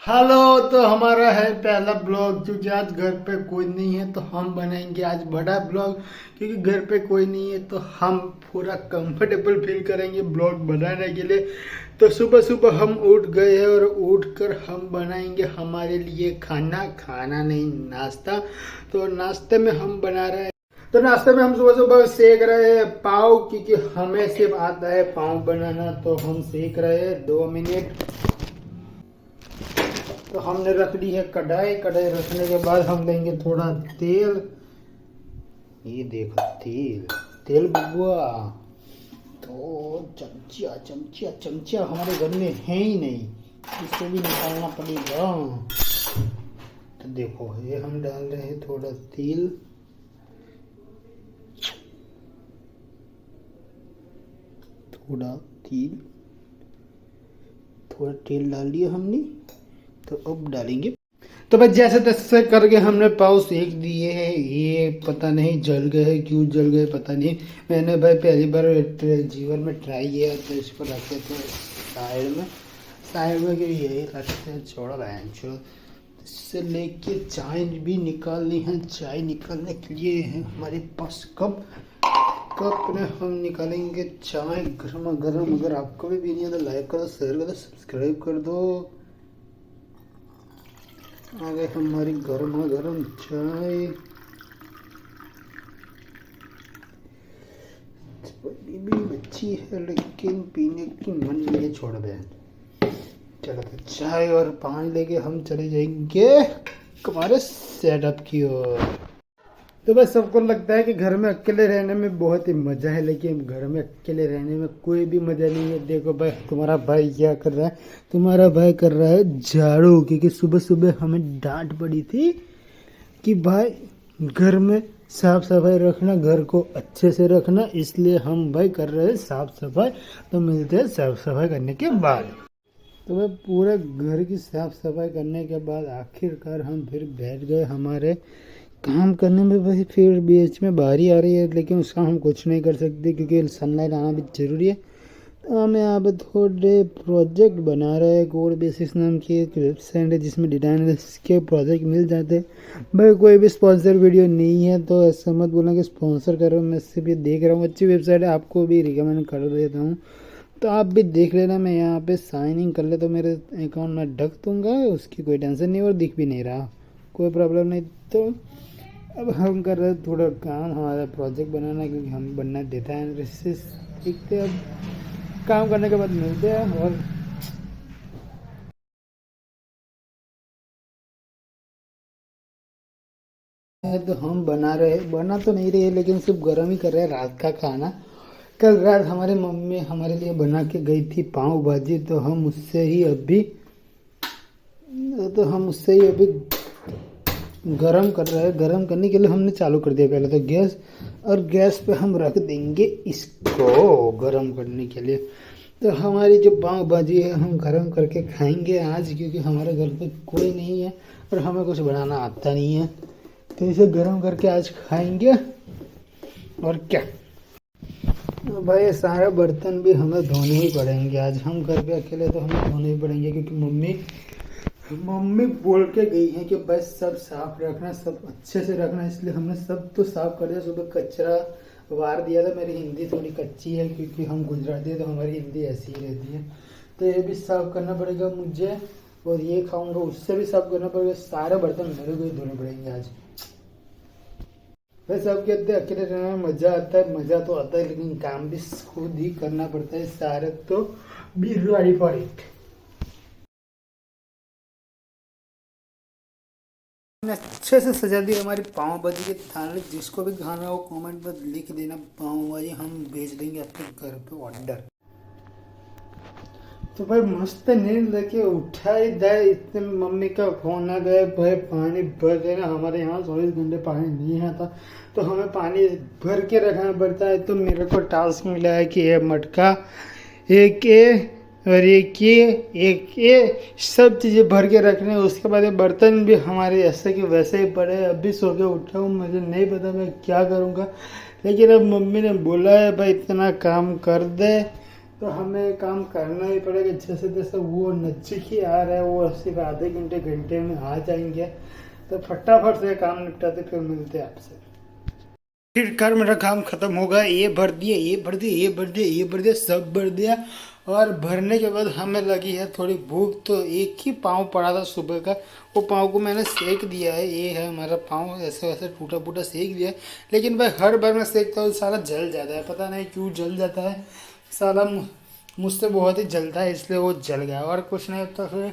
Hello. तो हमारा है पहला ब्लॉग, क्योंकि आज घर पे कोई नहीं है तो हम बनाएंगे आज बड़ा ब्लॉग। क्योंकि घर पे कोई नहीं है तो हम पूरा कंफर्टेबल फील करेंगे ब्लॉग बनाने के लिए। तो सुबह सुबह हम उठ गए हैं और उठकर हम बनाएंगे हमारे लिए खाना, खाना नहीं नाश्ता। तो नाश्ते में हम बना रहे हैं, तो नाश्ते में हम सुबह सुबह सेक रहे हैं पाव, क्योंकि हमें सिर्फ आता है पाव बनाना। तो हम सेक रहे हैं 2 मिनट। तो हमने रख दी है कढ़ाई। कढ़ाई रखने के बाद हम लेंगे थोड़ा तेल। ये देखो तेल, तेल बुआ। तो चमचा चमचा चमचा हमारे घर में है ही नहीं, इसको भी निकालना पड़ेगा। तो देखो ये हम डाल रहे हैं थोड़ा तेल। थोड़ा तेल, थोड़ा तेल डाल दिया हमने। तो अब डालेंगे, तो बस जैसे तैसे करके हमने पाव सेक दिए हैं। ये पता नहीं जल गए हैं, क्यों जल गए पता नहीं। मैंने भाई पहली बार जीवन में ट्राई किया। तो इसको रखते थे साइड में, साइड में कि यही रखते हैं छोड़ा बहन। इससे लेके चाय भी निकालनी है। चाय निकालने के लिए है हमारे पास कप। कप में हम निकालेंगे चाय गर्मा गर्म। अगर आपको भी पीनी है तो लाइक करो, शेयर करो, सब्सक्राइब कर दो। आ गए हमारी गर्मा गर्म चाय। भी अच्छी है लेकिन पीने की मन नहीं छोड़ दे। चलो तो चाय और पानी लेके हम चले जाएंगे हमारे सेटअप की ओर। तो बस सबको लगता है कि घर में अकेले रहने में बहुत ही मजा है, लेकिन घर में अकेले रहने में कोई भी मजा नहीं है। देखो भाई तुम्हारा भाई क्या कर रहा है, तुम्हारा भाई कर रहा है झाड़ू। क्योंकि सुबह सुबह हमें डांट पड़ी थी कि भाई घर में साफ सफाई रखना, घर को अच्छे से रखना, इसलिए हम भाई कर रहे हैं साफ सफाई। तो मिलते हैं साफ सफाई करने के बाद। तो भाई पूरे घर की साफ सफाई करने के बाद आखिरकार हम फिर बैठ गए हमारे काम करने में। वही फिर बीच में बारी आ रही है, लेकिन उसका हम कुछ नहीं कर सकते क्योंकि सनलाइट आना भी जरूरी है। तो हम यहाँ पे थोड़े प्रोजेक्ट बना रहे हैं। कोड बेसिक्स नाम की एक वेबसाइट है जिसमें डिजाइन के प्रोजेक्ट मिल जाते हैं। भाई कोई भी स्पॉन्सर वीडियो नहीं है तो ऐसा मत बोलना कि स्पॉन्सर करो। मैं सिर्फ ये देख रहा हूँ, अच्छी वेबसाइट है, आपको भी रिकमेंड कर देता हूँ। तो आप भी देख लेना। मैं यहाँ पे साइन इन कर ले तो मेरे अकाउंट में ढक दूँगा, उसकी कोई टेंशन नहीं। और दिख भी नहीं रहा, कोई प्रॉब्लम नहीं। तो अब हम कर रहे हैं थोड़ा काम, हमारा प्रोजेक्ट बनाना, क्योंकि हम बनना देता है। इससे सीखते अब काम करने के बाद मिलते हैं। और तो हम बना तो नहीं रहे, लेकिन सिर्फ गर्म ही कर रहे हैं रात का खाना। कल रात हमारी मम्मी हमारे लिए बना के गई थी पाव भाजी। तो हम उससे ही अभी गरम कर रहे हैं। गरम करने के लिए हमने चालू कर दिया पहले तो गैस, और गैस पे हम रख देंगे इसको गरम करने के लिए। तो हमारी जो पाव भाजी है हम गरम करके खाएंगे आज, क्योंकि हमारे घर पे कोई नहीं है और हमें कुछ बनाना आता नहीं है। तो इसे गरम करके आज खाएंगे। और क्या भाई, सारे बर्तन भी हमें धोने ही पड़ेंगे आज। हम घर पे अकेले तो हमें धोने ही पड़ेंगे, क्योंकि मम्मी बोल के गई है कि बस सब साफ रखना, सब अच्छे से रखना। इसलिए हमने सब तो साफ कर दिया। सुबह कचरा वार दिया था। मेरी हिंदी थोड़ी कच्ची है क्योंकि हम गुजराती है, तो हमारी हिंदी ऐसी ही रहती है। तो ये भी साफ करना पड़ेगा मुझे, और ये खाऊंगा उससे भी साफ करना पड़ेगा। सारे बर्तन मेरे को ही धोने पड़ेंगे आज। वैसे सब कहते हैं अकेले रहने में मजा आता है, मजा तो आता है, लेकिन काम भी खुद ही करना पड़ता है सारे। तो बी रेडी फॉर इट। अच्छे से सजा दी हमारी पाव भाजी की थाली। जिसको भी खाना हो कमेंट पर लिख देना, पाव भाजी हम भेज देंगे आपके घर पे ऑर्डर। तो भाई मस्त नींद लेके उठा ही दे, इतने में मम्मी का फोन आ गया, भाई पानी भर देना। हमारे यहाँ 24 घंटे पानी नहीं आता, तो हमें पानी भर के रखना पड़ता है। तो मेरे को टास्क मिला है कि ये मटका एक और एक ये सब चीज़ें भर के रखने। उसके बाद ये बर्तन भी हमारे ऐसे कि वैसे ही पड़े। अभी सो के उठा हूँ, मुझे नहीं पता मैं क्या करूँगा, लेकिन अब मम्मी ने बोला है भाई इतना काम कर दे। तो हमें काम करना ही पड़ेगा जैसे तैसे। वो नज़दीक ही आ रहा है, वो सिर्फ आधे घंटे में आ जाएंगे। तो फटाफट से काम निपटाते फिर मिलते हैं आपसे। फिर कर मेरा काम खत्म होगा। ये भर दिया, ये भर दिया, ये भर दिया, ये भर दिया, सब भर दिया। और भरने के बाद हमें लगी है थोड़ी भूख, तो एक ही पाँव पड़ा था सुबह का, वो पाँव को मैंने सेक दिया है। ये है हमारा पाँव, ऐसे वैसे टूटा फूटा सेक दिया है। लेकिन भाई हर बार मैं सेकता हूँ सारा जल जाता है, पता नहीं क्यों जल जाता है साला। मुझसे बहुत ही जलता है, इसलिए वो जल गया और कुछ नहीं होता। फिर